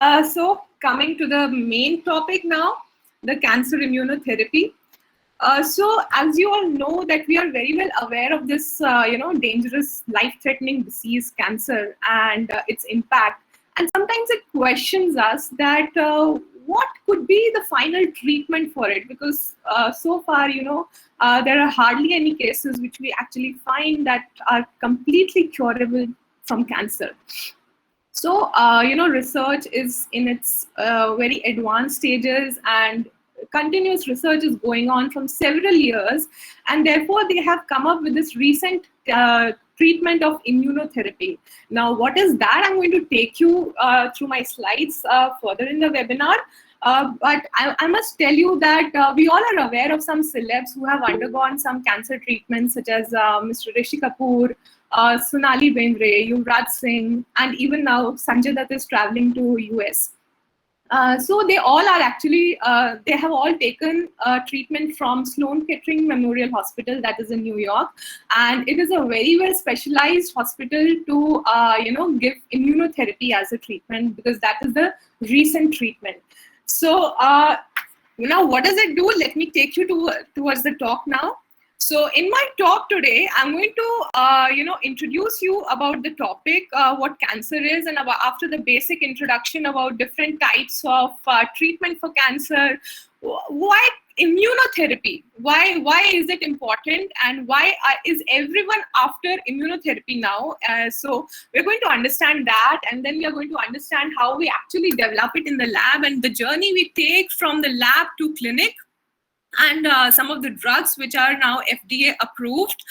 So coming to the main topic now, the cancer immunotherapy. So as you all know that we are very well aware of this, dangerous life-threatening disease, cancer, and its impact. And sometimes it questions us that what could be the final treatment for it? Because so far, there are hardly any cases which we actually find that are completely curable from cancer. So, research is in its very advanced stages, and continuous research is going on from several years. And therefore, they have come up with this recent treatment of immunotherapy. Now, what is that? I'm going to take you through my slides further in the webinar. But I must tell you that we all are aware of some celebs who have undergone some cancer treatments, such as Mr. Rishi Kapoor, Sonali Bendre, Yuvraj Singh, and even now Sanjay Dutt is traveling to US. So they all are actually, they have all taken treatment from Sloan Kettering Memorial Hospital, that is in New York. And it is a very well specialized hospital to, give immunotherapy as a treatment, because that is the recent treatment. So, what does it do? Let me take you towards the talk now. So in my talk today, I'm going to, introduce you about the topic, what cancer is, and after the basic introduction about different types of treatment for cancer, why immunotherapy? Why is it important, and why is everyone after immunotherapy now? So we're going to understand that, and then we are going to understand how we actually develop it in the lab and the journey we take from the lab to clinic, and some of the drugs which are now FDA approved.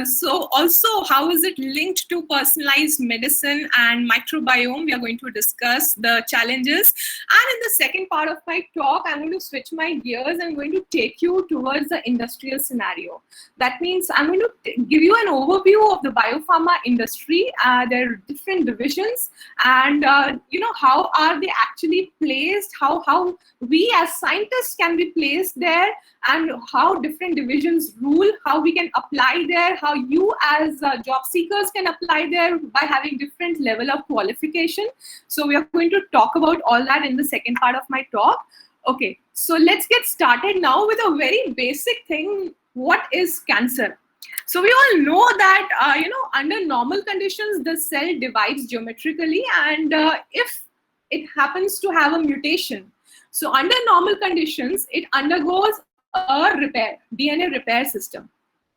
So also, how is it linked to personalized medicine and microbiome? We are going to discuss the challenges. And in the second part of my talk, I'm going to switch my gears. I'm going to take you towards the industrial scenario. That means I'm going to give you an overview of the biopharma industry, their different divisions, and how are they actually placed, how we as scientists can be placed there, and how different divisions rule, how we can apply there, how you as job seekers can apply there by having different level of qualification. So we are going to talk about all that in the second part of my talk. Okay, so let's get started now with a very basic thing. What is cancer? So we all know that, under normal conditions, the cell divides geometrically, and if it happens to have a mutation, so under normal conditions, it undergoes a repair, DNA repair system.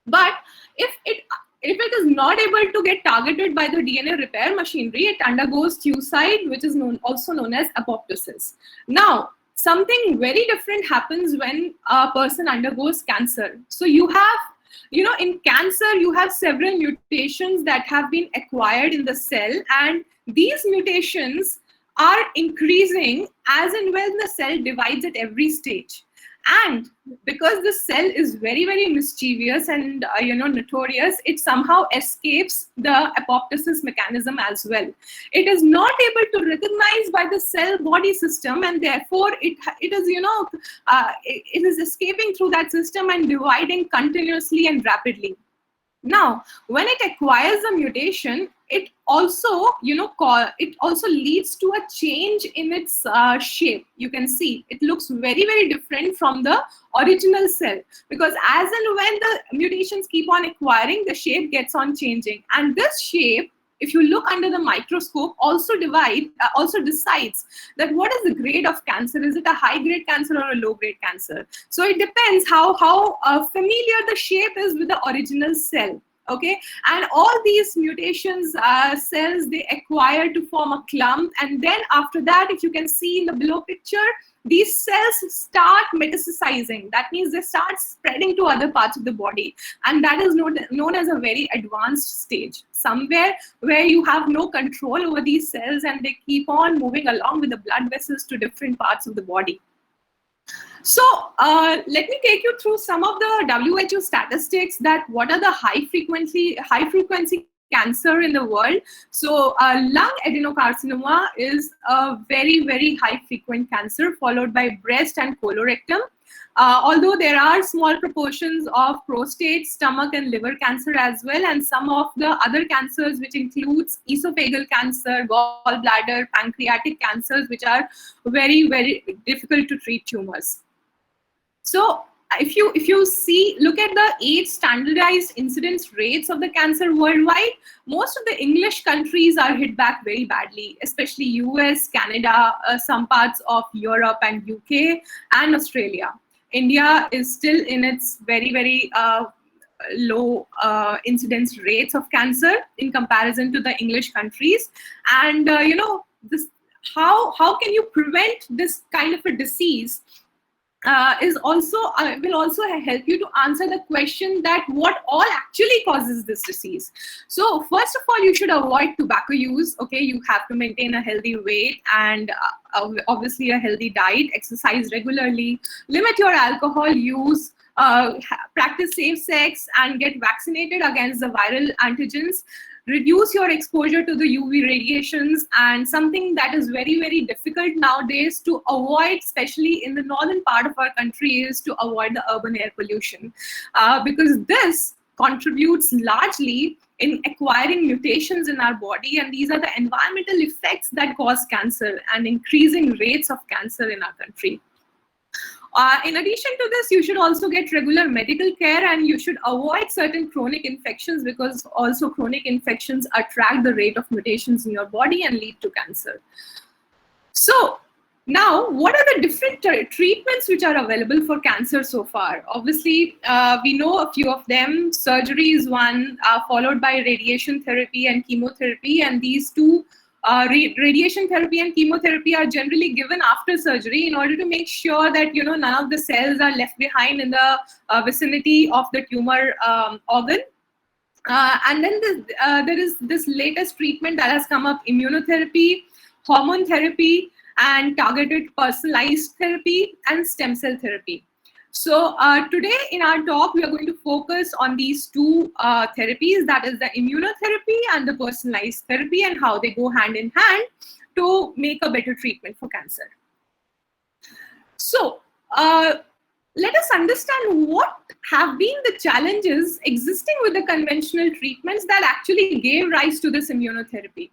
But if it is not able to get targeted by the DNA repair machinery, it undergoes suicide, which is also known as apoptosis. Now, something very different happens when a person undergoes cancer. So you have, in cancer, you have several mutations that have been acquired in the cell, and these mutations are increasing as and when the cell divides at every stage. And because the cell is very, very mischievous and notorious, it somehow escapes the apoptosis mechanism as well. It is not able to recognize by the cell body system, and therefore it is it is escaping through that system and dividing continuously and rapidly. Now, when it acquires a mutation, it also, it also leads to a change in its shape. You can see it looks very, very different from the original cell, because as and when the mutations keep on acquiring, the shape gets on changing. And this shape, if you look under the microscope, also decides that what is the grade of cancer. Is it a high grade cancer or a low grade cancer? So it depends how familiar the shape is with the original cell. Okay, and all these mutations cells, they acquire to form a clump, and then after that, if you can see in the below picture, these cells start metastasizing. That means they start spreading to other parts of the body, and that is known as a very advanced stage, somewhere where you have no control over these cells and they keep on moving along with the blood vessels to different parts of the body. So let me take you through some of the WHO statistics that what are the high frequency cancer in the world. So lung adenocarcinoma is a very, very high frequent cancer, followed by breast and colorectal. Although there are small proportions of prostate, stomach, and liver cancer as well, and some of the other cancers, which includes esophageal cancer, gallbladder, pancreatic cancers, which are very, very difficult to treat tumors. So if you see, look at the 8 standardized incidence rates of the cancer worldwide, most of the English countries are hit back very badly, especially US, Canada, some parts of Europe and UK, and Australia. India is still in its very, very low incidence rates of cancer in comparison to the English countries. And this, how can you prevent this kind of a disease is also will also help you to answer the question that what all actually causes this disease. So first of all, you should avoid tobacco use. Okay, you have to maintain a healthy weight and obviously a healthy diet, exercise regularly, limit your alcohol use, practice safe sex, and get vaccinated against the viral antigens. Reduce your exposure to the UV radiations, and something that is very, very difficult nowadays to avoid, especially in the northern part of our country, is to avoid the urban air pollution, because this contributes largely in acquiring mutations in our body, and these are the environmental effects that cause cancer and increasing rates of cancer in our country. In addition to this, you should also get regular medical care, and you should avoid certain chronic infections, because also chronic infections attract the rate of mutations in your body and lead to cancer. So now, what are the different treatments which are available for cancer so far? Obviously, we know a few of them. Surgery is one, followed by radiation therapy and chemotherapy, and these two radiation therapy and chemotherapy are generally given after surgery in order to make sure that none of the cells are left behind in the vicinity of the tumor organ. And then there is this latest treatment that has come up: immunotherapy, hormone therapy, and targeted personalized therapy, and stem cell therapy. So today in our talk, we are going to focus on these two therapies, that is the immunotherapy and the personalized therapy, and how they go hand in hand to make a better treatment for cancer. So let us understand what have been the challenges existing with the conventional treatments that actually gave rise to this immunotherapy.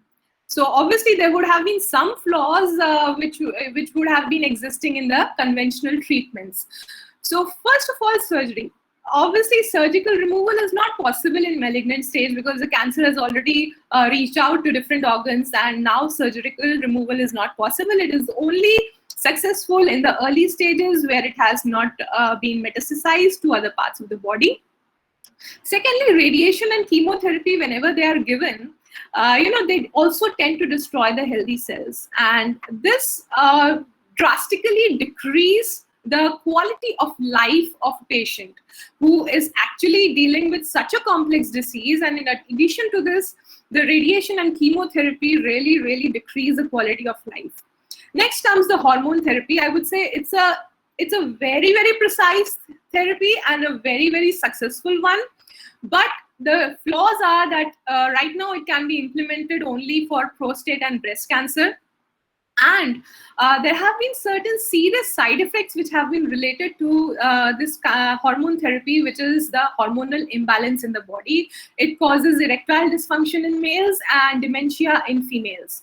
So obviously there would have been some flaws which would have been existing in the conventional treatments. So first of all, surgery. Obviously, surgical removal is not possible in malignant stage because the cancer has already reached out to different organs, and now surgical removal is not possible. It is only successful in the early stages where it has not been metastasized to other parts of the body. Secondly, radiation and chemotherapy, whenever they are given, they also tend to destroy the healthy cells, and this drastically decrease the quality of life of a patient who is actually dealing with such a complex disease. And in addition to this, the radiation and chemotherapy really, really decrease the quality of life. Next comes the hormone therapy. I would say it's a very, very precise therapy and a very, very successful one. But the flaws are that right now it can be implemented only for prostate and breast cancer. And there have been certain serious side effects which have been related to this hormone therapy, which is the hormonal imbalance in the body. It causes erectile dysfunction in males and dementia in females.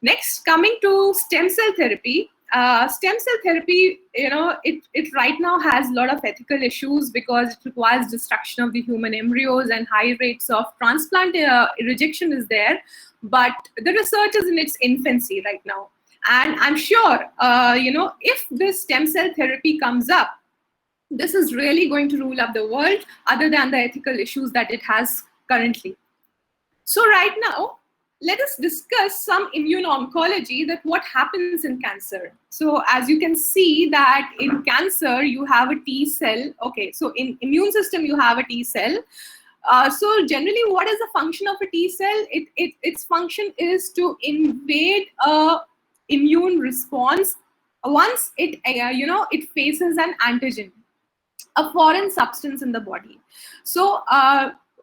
Next, coming to stem cell therapy. Stem cell therapy, it right now has a lot of ethical issues because it requires destruction of the human embryos, and high rates of transplant rejection is there. But the research is in its infancy right now. And I'm sure, if this stem cell therapy comes up, this is really going to rule up the world, other than the ethical issues that it has currently. So right now, let us discuss some immuno-oncology, that what happens in cancer. So as you can see that in cancer, you have a T cell. Okay, so in immune system, you have a T cell. So generally, what is the function of a T cell? Its function is to invade a immune response once it faces an antigen, a foreign substance in the body. So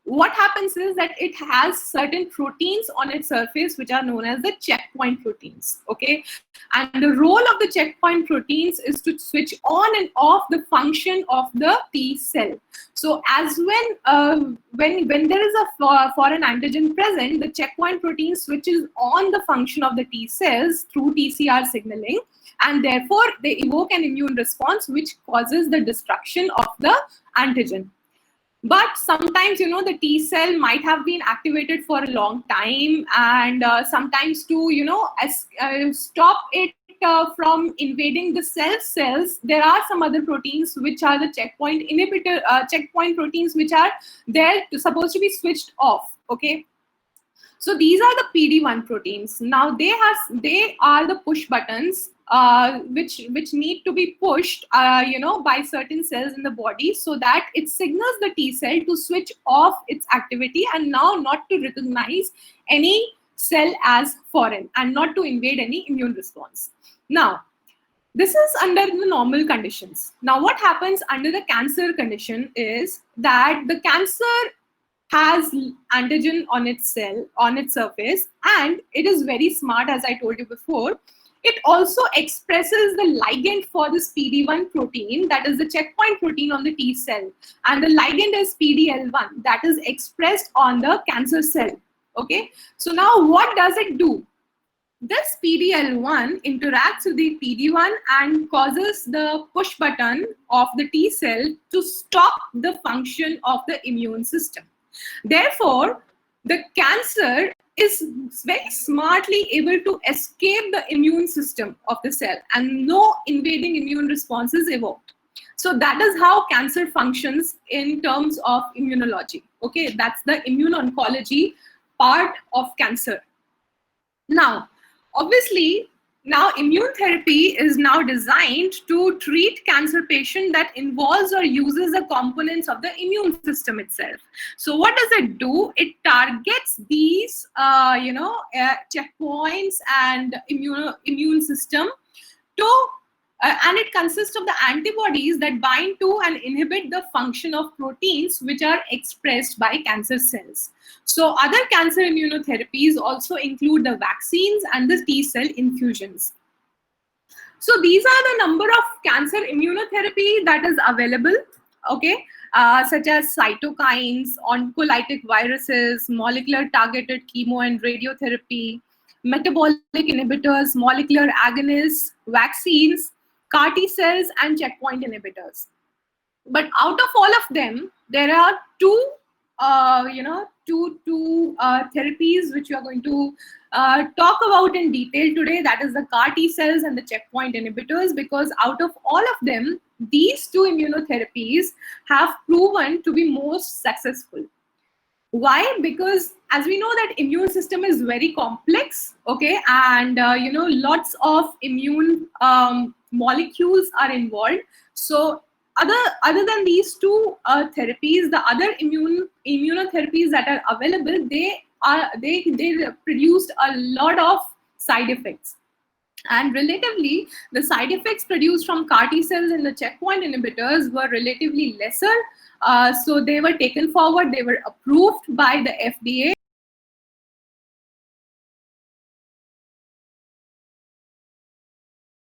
what happens is that it has certain proteins on its surface which are known as the checkpoint proteins. Okay, and the role of the checkpoint proteins is to switch on and off the function of the T cell. So as when there is a foreign antigen present, the checkpoint protein switches on the function of the T cells through TCR signaling, and therefore they evoke an immune response which causes the destruction of the antigen. But sometimes, the T cell might have been activated for a long time, and sometimes to, stop it from invading the cells, there are some other proteins which are the checkpoint proteins which are there supposed to be switched off. Okay. So these are the PD-1 proteins. Now they are the push buttons which need to be pushed, by certain cells in the body, so that it signals the T cell to switch off its activity and now not to recognize any cell as foreign and not to invade any immune response. Now, this is under the normal conditions. Now, what happens under the cancer condition is that the cancer has antigen on its surface, and it is very smart, as I told you before. It also expresses the ligand for this PD-1 protein, that is the checkpoint protein on the T cell, and the ligand is PD-L1, that is expressed on the cancer cell. Okay, so now what does it do? This PD-L1 interacts with the PD-1 and causes the push button of the T cell to stop the function of the immune system. Therefore, the cancer is very smartly able to escape the immune system of the cell, and no invading immune response is evoked. So that is how cancer functions in terms of immunology. Okay, that's the immuno-oncology part of cancer. Now, obviously, now immune therapy is now designed to treat cancer patient that involves or uses the components of the immune system itself. So what does it do? It targets these checkpoints and immune system to and it consists of the antibodies that bind to and inhibit the function of proteins which are expressed by cancer cells. So other cancer immunotherapies also include the vaccines and the T cell infusions. So these are the number of cancer immunotherapy that is available, okay, such as cytokines, oncolytic viruses, molecular targeted chemo and radiotherapy, metabolic inhibitors, molecular agonists, vaccines, CAR T cells, and checkpoint inhibitors. But out of all of them, there are two therapies which we are going to talk about in detail today. That is the CAR T cells and the checkpoint inhibitors, because out of all of them, these two immunotherapies have proven to be most successful. Why? Because as we know that immune system is very complex, okay, and lots of immune molecules are involved. So other than these two therapies, the other immunotherapies that are available, they produced a lot of side effects. And relatively, the side effects produced from CAR T cells and the checkpoint inhibitors were relatively lesser. So they were taken forward, they were approved by the FDA,